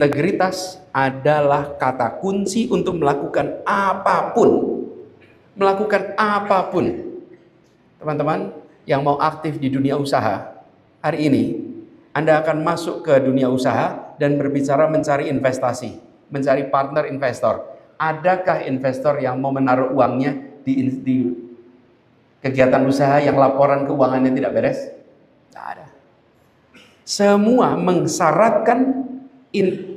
Integritas adalah kata kunci untuk melakukan apapun. Melakukan apapun. Teman-teman yang mau aktif di dunia usaha, hari ini Anda akan masuk ke dunia usaha dan berbicara mencari investasi, mencari partner investor. Adakah investor yang mau menaruh uangnya di kegiatan usaha yang laporan keuangannya tidak beres? Tidak ada. Semua mensyaratkan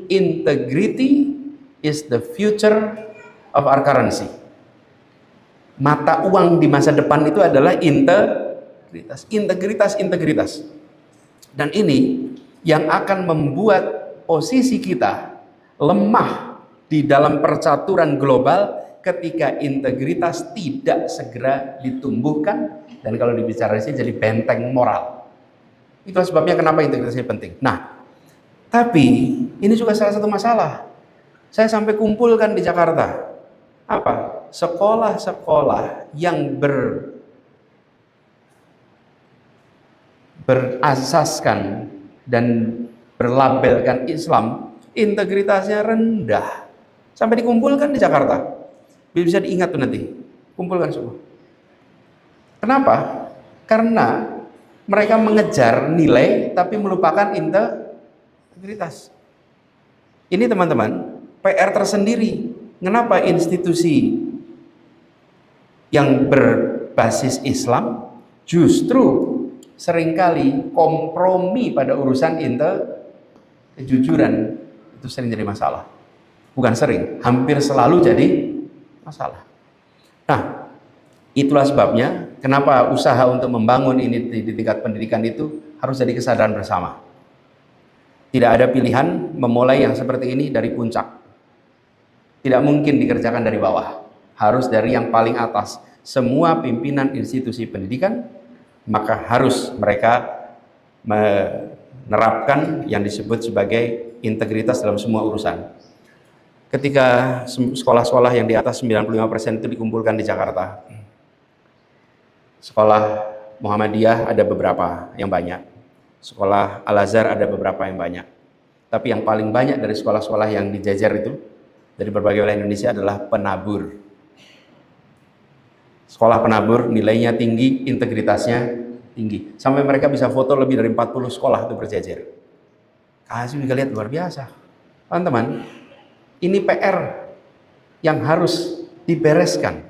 integrity is the future of our currency. Mata uang di masa depan itu adalah integritas. Dan ini yang akan membuat posisi kita lemah di dalam percaturan global ketika integritas tidak segera ditumbuhkan, dan kalau dibicara sih jadi benteng moral. Itulah sebabnya kenapa integritas ini penting. Nah, tapi ini juga salah satu masalah. Saya sampai kumpulkan di Jakarta apa? Sekolah-sekolah yang berasaskan dan berlabelkan Islam, integritasnya rendah. Sampai dikumpulkan di Jakarta. Bisa diingat tuh nanti. Kumpulkan semua. Kenapa? Karena mereka mengejar nilai tapi melupakan integritas. Ini teman-teman, PR tersendiri. Kenapa institusi yang berbasis Islam justru seringkali kompromi pada urusan kejujuran, itu sering jadi masalah. Bukan sering, hampir selalu jadi masalah. Nah, itulah sebabnya kenapa usaha untuk membangun ini di tingkat pendidikan itu harus jadi kesadaran bersama. Tidak ada pilihan memulai yang seperti ini dari puncak. Tidak mungkin dikerjakan dari bawah. Harus dari yang paling atas. Semua pimpinan institusi pendidikan, maka harus mereka menerapkan yang disebut sebagai integritas dalam semua urusan. Ketika sekolah-sekolah yang di atas 95% itu dikumpulkan di Jakarta, sekolah Muhammadiyah ada beberapa yang banyak, sekolah Al-Azhar ada beberapa yang banyak, tapi yang paling banyak dari sekolah-sekolah yang dijajar itu dari berbagai wilayah Indonesia adalah penabur. Sekolah penabur nilainya tinggi, integritasnya tinggi, sampai mereka bisa foto lebih dari 40 sekolah itu berjajar. Kasih juga lihat, luar biasa. Teman-teman, ini PR yang harus dibereskan.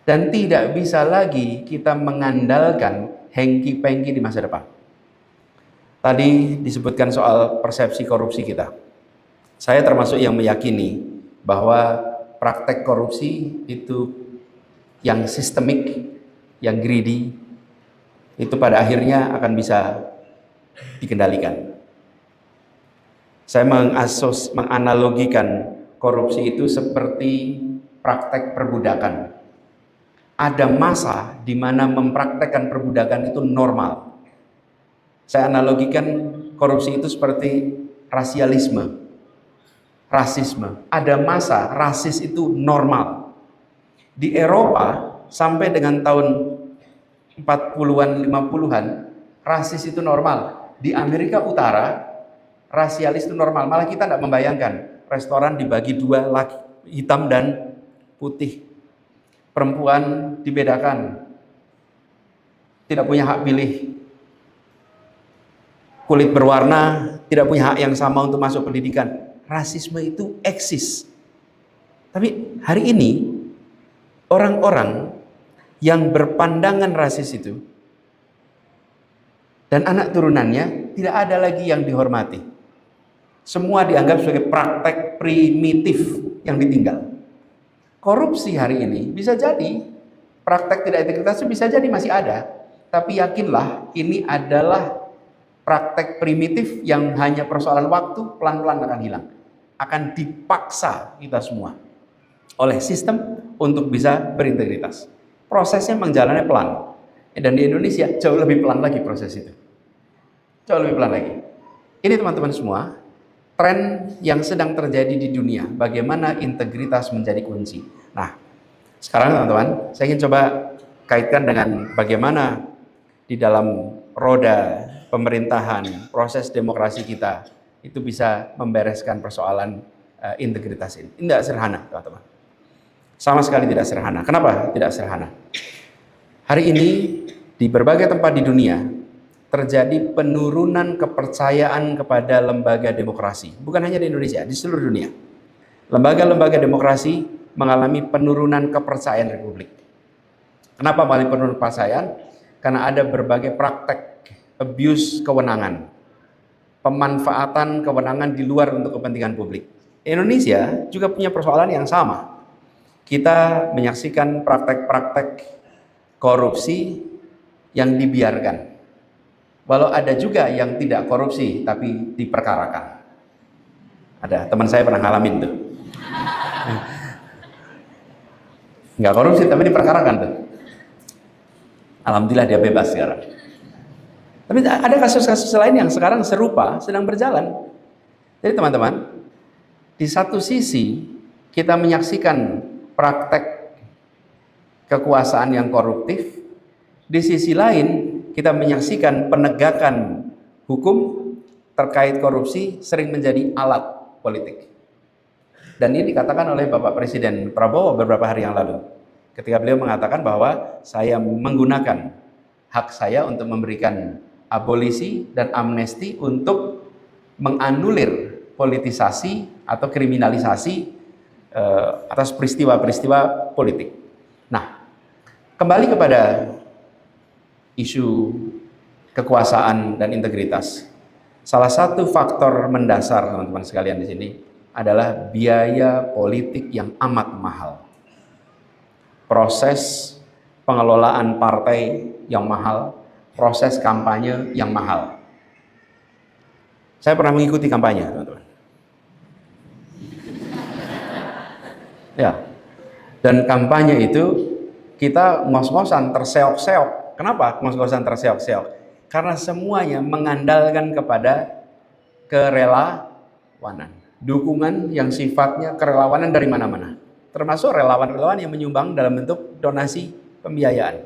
Dan tidak bisa lagi kita mengandalkan hengki-pengki di masa depan. Tadi disebutkan soal persepsi korupsi kita. Saya termasuk yang meyakini bahwa praktek korupsi itu yang sistemik, yang greedy, itu pada akhirnya akan bisa dikendalikan. Saya menganalogikan korupsi itu seperti praktek perbudakan. Ada masa di mana mempraktekkan perbudakan itu normal. Saya analogikan korupsi itu seperti rasialisme, rasisme. Ada masa rasis itu normal. Di Eropa sampai dengan tahun 40-an, 50-an, rasis itu normal. Di Amerika Utara, rasialis itu normal. Malah kita tidak membayangkan restoran dibagi dua, laki hitam dan putih, perempuan dibedakan, tidak punya hak pilih, kulit berwarna tidak punya hak yang sama untuk masuk pendidikan. Rasisme itu eksis. Tapi hari ini orang-orang yang berpandangan rasis itu dan anak turunannya tidak ada lagi yang dihormati. Semua dianggap sebagai praktek primitif yang ditinggal. Korupsi hari ini bisa jadi, praktek tidak integritas bisa jadi masih ada, tapi yakinlah ini adalah praktek primitif yang hanya persoalan waktu, pelan-pelan akan hilang. Akan dipaksa kita semua oleh sistem untuk bisa berintegritas. Prosesnya memang jalannya pelan, dan di Indonesia jauh lebih pelan lagi proses itu. Jauh lebih pelan lagi. Ini teman-teman semua, tren yang sedang terjadi di dunia, bagaimana integritas menjadi kunci. Nah, sekarang teman-teman, saya ingin coba kaitkan dengan bagaimana di dalam roda pemerintahan, proses demokrasi kita, itu bisa membereskan persoalan integritas ini. Ini tidak sederhana, teman-teman. Sama sekali tidak sederhana. Kenapa tidak sederhana? Hari ini di berbagai tempat di dunia terjadi penurunan kepercayaan kepada lembaga demokrasi. Bukan hanya di Indonesia, di seluruh dunia. Lembaga-lembaga demokrasi mengalami penurunan kepercayaan Republik. Kenapa mengalami penurunan kepercayaan? Karena ada berbagai praktek abuse kewenangan, pemanfaatan kewenangan di luar untuk kepentingan publik. Indonesia juga punya persoalan yang sama. Kita menyaksikan praktek-praktek korupsi yang dibiarkan. Walau ada juga yang tidak korupsi tapi diperkarakan. Ada teman saya pernah ngalamin tuh. Nggak korupsi tapi diperkarakan tuh. Alhamdulillah dia bebas sekarang. Tapi ada kasus-kasus lain yang sekarang serupa sedang berjalan. Jadi teman-teman, di satu sisi kita menyaksikan praktek kekuasaan yang koruptif, di sisi lain kita menyaksikan penegakan hukum terkait korupsi sering menjadi alat politik. Dan ini dikatakan oleh Bapak Presiden Prabowo beberapa hari yang lalu, ketika beliau mengatakan bahwa saya menggunakan hak saya untuk memberikan abolisi dan amnesti untuk menganulir politisasi atau kriminalisasi atas peristiwa-peristiwa politik. Nah, kembali kepada isu kekuasaan dan integritas. Salah satu faktor mendasar teman-teman sekalian di sini adalah biaya politik yang amat mahal. Proses pengelolaan partai yang mahal, proses kampanye yang mahal. Saya pernah mengikuti kampanye, teman-teman. Ya, dan kampanye itu kita ngos-ngosan terseok-seok. Kenapa ngos-ngosan terseok-seok? Karena semuanya mengandalkan kepada kerelawanan, dukungan yang sifatnya kerelawanan dari mana-mana, termasuk relawan-relawan yang menyumbang dalam bentuk donasi pembiayaan.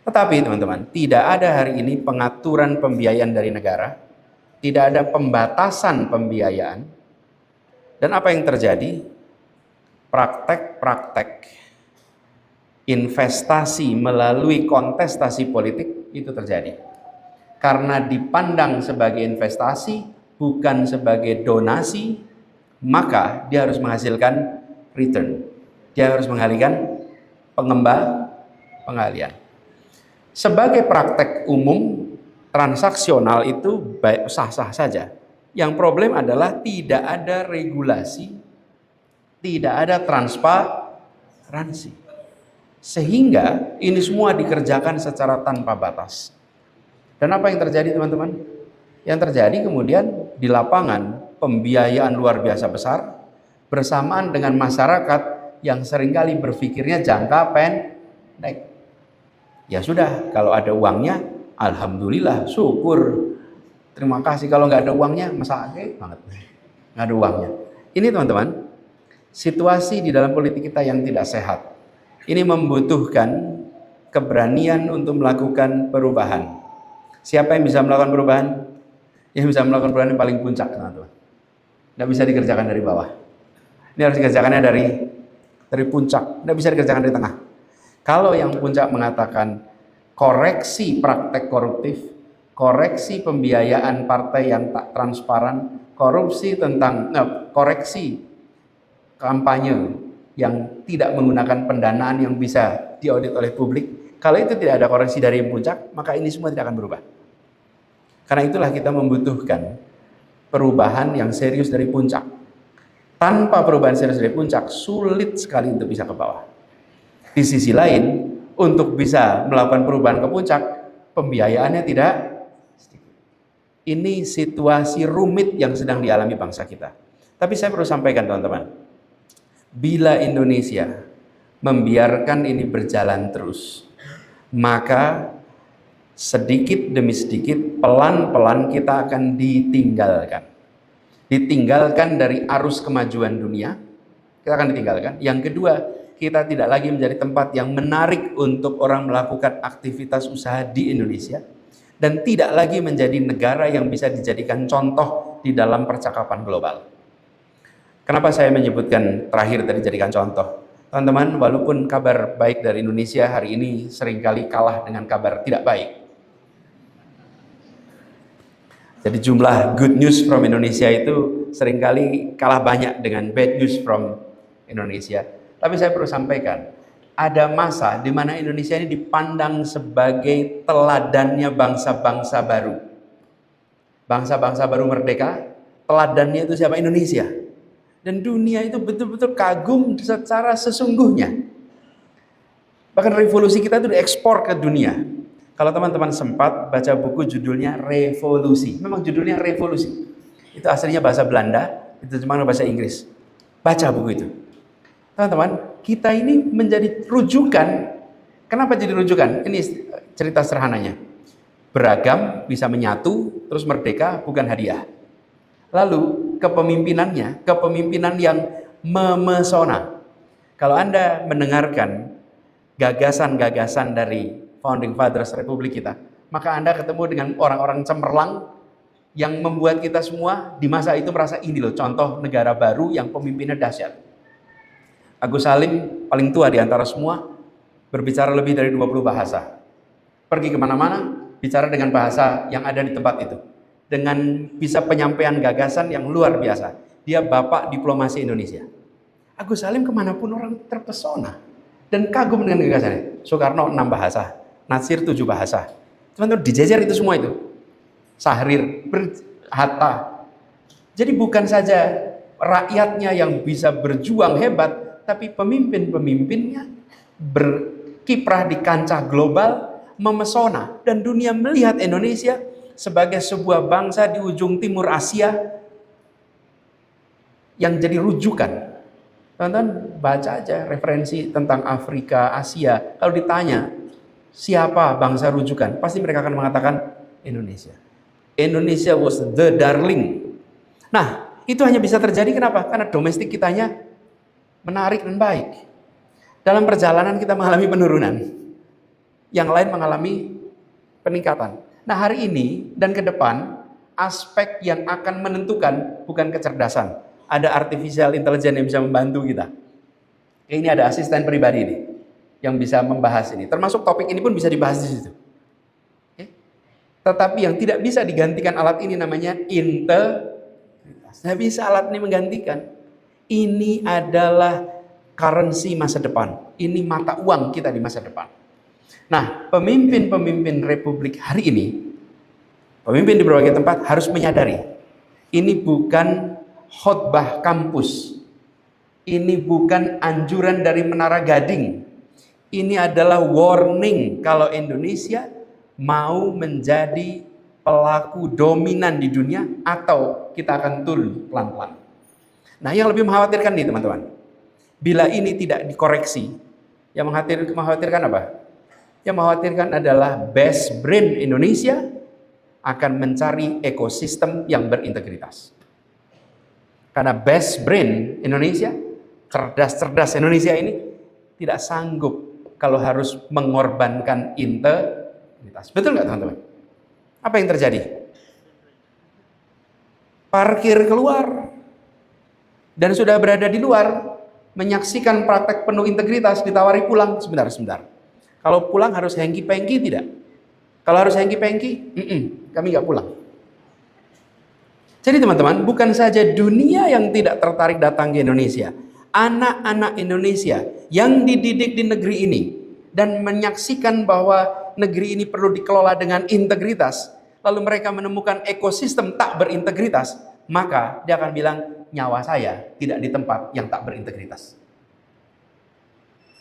Tetapi teman-teman, tidak ada hari ini pengaturan pembiayaan dari negara, tidak ada pembatasan pembiayaan, dan apa yang terjadi? Praktek-praktek investasi melalui kontestasi politik itu terjadi. Karena dipandang sebagai investasi, bukan sebagai donasi, maka dia harus menghasilkan return. Dia harus mengalihkan pengalian. Sebagai praktek umum, transaksional itu sah-sah saja. Yang problem adalah tidak ada regulasi, tidak ada transparansi. Sehingga ini semua dikerjakan secara tanpa batas. Dan apa yang terjadi teman-teman? Yang terjadi kemudian di lapangan pembiayaan luar biasa besar bersamaan dengan masyarakat yang seringkali berpikirnya jangka pendek. Ya sudah, kalau ada uangnya, alhamdulillah, syukur. Terima kasih. Kalau nggak ada uangnya, masake banget. Nggak ada uangnya. Ini teman-teman, situasi di dalam politik kita yang tidak sehat. Ini membutuhkan keberanian untuk melakukan perubahan. Siapa yang bisa melakukan perubahan? Yang bisa melakukan perubahan yang paling puncak, teman-teman. Tidak bisa dikerjakan dari bawah. Ini harus dikerjakannya dari puncak. Tidak bisa dikerjakan dari tengah. Kalau yang puncak mengatakan koreksi praktek koruptif, koreksi pembiayaan partai yang tak transparan, koreksi kampanye yang tidak menggunakan pendanaan yang bisa diaudit oleh publik, kalau itu tidak ada koreksi dari yang puncak, maka ini semua tidak akan berubah. Karena itulah kita membutuhkan perubahan yang serius dari puncak. Tanpa perubahan serius dari puncak, sulit sekali untuk bisa ke bawah. Di sisi lain, untuk bisa melakukan perubahan ke puncak, pembiayaannya tidak sedikit. Ini situasi rumit yang sedang dialami bangsa kita. Tapi saya perlu sampaikan teman-teman, bila Indonesia membiarkan ini berjalan terus, maka sedikit demi sedikit, pelan-pelan kita akan ditinggalkan. Ditinggalkan dari arus kemajuan dunia, kita akan ditinggalkan. Yang kedua, kita tidak lagi menjadi tempat yang menarik untuk orang melakukan aktivitas usaha di Indonesia, dan tidak lagi menjadi negara yang bisa dijadikan contoh di dalam percakapan global. Kenapa saya menyebutkan terakhir tadi jadikan contoh? Teman-teman, walaupun kabar baik dari Indonesia hari ini seringkali kalah dengan kabar tidak baik. Jadi jumlah good news from Indonesia itu seringkali kalah banyak dengan bad news from Indonesia. Tapi saya perlu sampaikan, ada masa di mana Indonesia ini dipandang sebagai teladannya bangsa-bangsa baru. Bangsa-bangsa baru merdeka, teladannya itu siapa? Indonesia. Dan dunia itu betul-betul kagum secara sesungguhnya. Bahkan revolusi kita itu diekspor ke dunia. Kalau teman-teman sempat baca buku judulnya Revolusi, memang judulnya Revolusi. Itu aslinya bahasa Belanda, itu cuma bahasa Inggris. Baca buku itu. Teman-teman, kita ini menjadi rujukan. Kenapa jadi rujukan? Ini cerita sederhananya. Beragam bisa menyatu, terus merdeka bukan hadiah. Lalu kepemimpinan yang memesona. Kalau Anda mendengarkan gagasan-gagasan dari Founding Fathers Republik kita, maka Anda ketemu dengan orang-orang cemerlang yang membuat kita semua di masa itu merasa ini loh contoh negara baru yang pemimpinnya dahsyat. Agus Salim paling tua di antara semua, berbicara lebih dari 20 bahasa. Pergi kemana-mana, bicara dengan bahasa yang ada di tempat itu. Dengan bisa penyampaian gagasan yang luar biasa. Dia bapak diplomasi Indonesia. Agus Salim kemanapun orang terpesona dan kagum dengan gagasannya. Soekarno 6 bahasa, Natsir 7 bahasa. Teman-teman dijejer itu semua itu. Sahrir, Hatta. Jadi bukan saja rakyatnya yang bisa berjuang hebat, tapi pemimpin-pemimpinnya berkiprah di kancah global, memesona. Dan dunia melihat Indonesia sebagai sebuah bangsa di ujung timur Asia yang jadi rujukan. Teman-teman baca aja referensi tentang Afrika, Asia. Kalau ditanya siapa bangsa rujukan, pasti mereka akan mengatakan Indonesia. Indonesia was the darling. Nah, itu hanya bisa terjadi kenapa? Karena domestik kitanya menarik dan baik. Dalam perjalanan kita mengalami penurunan. Yang lain mengalami peningkatan. Nah, hari ini dan ke depan, aspek yang akan menentukan bukan kecerdasan. Ada artificial intelligence yang bisa membantu kita. Ini ada asisten pribadi ini yang bisa membahas ini. Termasuk topik ini pun bisa dibahas di situ. Tetapi yang tidak bisa digantikan alat ini namanya integritas. Tidak bisa alat ini menggantikan. Ini adalah currency masa depan. Ini mata uang kita di masa depan. Nah, pemimpin-pemimpin Republik hari ini, pemimpin di berbagai tempat harus menyadari, ini bukan khotbah kampus, ini bukan anjuran dari Menara Gading, ini adalah warning kalau Indonesia mau menjadi pelaku dominan di dunia atau kita akan turun pelan-pelan. Nah, yang lebih mengkhawatirkan nih teman-teman, bila ini tidak dikoreksi, yang mengkhawatirkan apa? Yang mengkhawatirkan adalah best brain Indonesia akan mencari ekosistem yang berintegritas. Karena best brain Indonesia, cerdas-cerdas Indonesia ini tidak sanggup kalau harus mengorbankan integritas. Betul nggak teman-teman? Apa yang terjadi? Parkir keluar dan sudah berada di luar, menyaksikan praktek penuh integritas, ditawari pulang sebentar. Kalau pulang harus hengki-pengki tidak? Kalau harus hengki-pengki, kami nggak pulang. Jadi teman-teman, bukan saja dunia yang tidak tertarik datang ke Indonesia, anak-anak Indonesia yang dididik di negeri ini dan menyaksikan bahwa negeri ini perlu dikelola dengan integritas, lalu mereka menemukan ekosistem tak berintegritas, maka dia akan bilang, nyawa saya tidak di tempat yang tak berintegritas.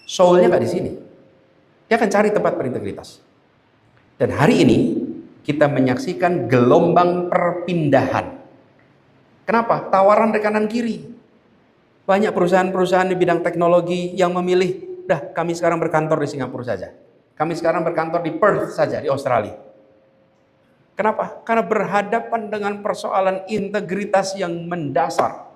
Soulnya nggak di sini. Dia akan cari tempat berintegritas. Dan hari ini kita menyaksikan gelombang perpindahan. Kenapa? Tawaran dari kanan kiri. Banyak perusahaan-perusahaan di bidang teknologi yang memilih, dah kami sekarang berkantor di Singapura saja. Kami sekarang berkantor di Perth saja, di Australia. Kenapa? Karena berhadapan dengan persoalan integritas yang mendasar.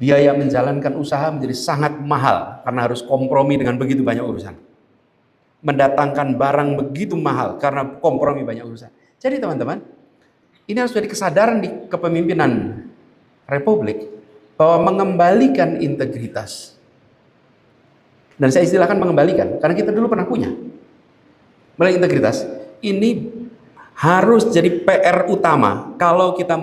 Biaya menjalankan usaha menjadi sangat mahal karena harus kompromi dengan begitu banyak urusan. Mendatangkan barang begitu mahal karena kompromi banyak urusan. Jadi teman-teman, Ini harus jadi kesadaran di kepemimpinan Republik bahwa mengembalikan integritas. Dan saya istilahkan mengembalikan, karena kita dulu pernah punya. Integritas ini harus jadi PR utama kalau kita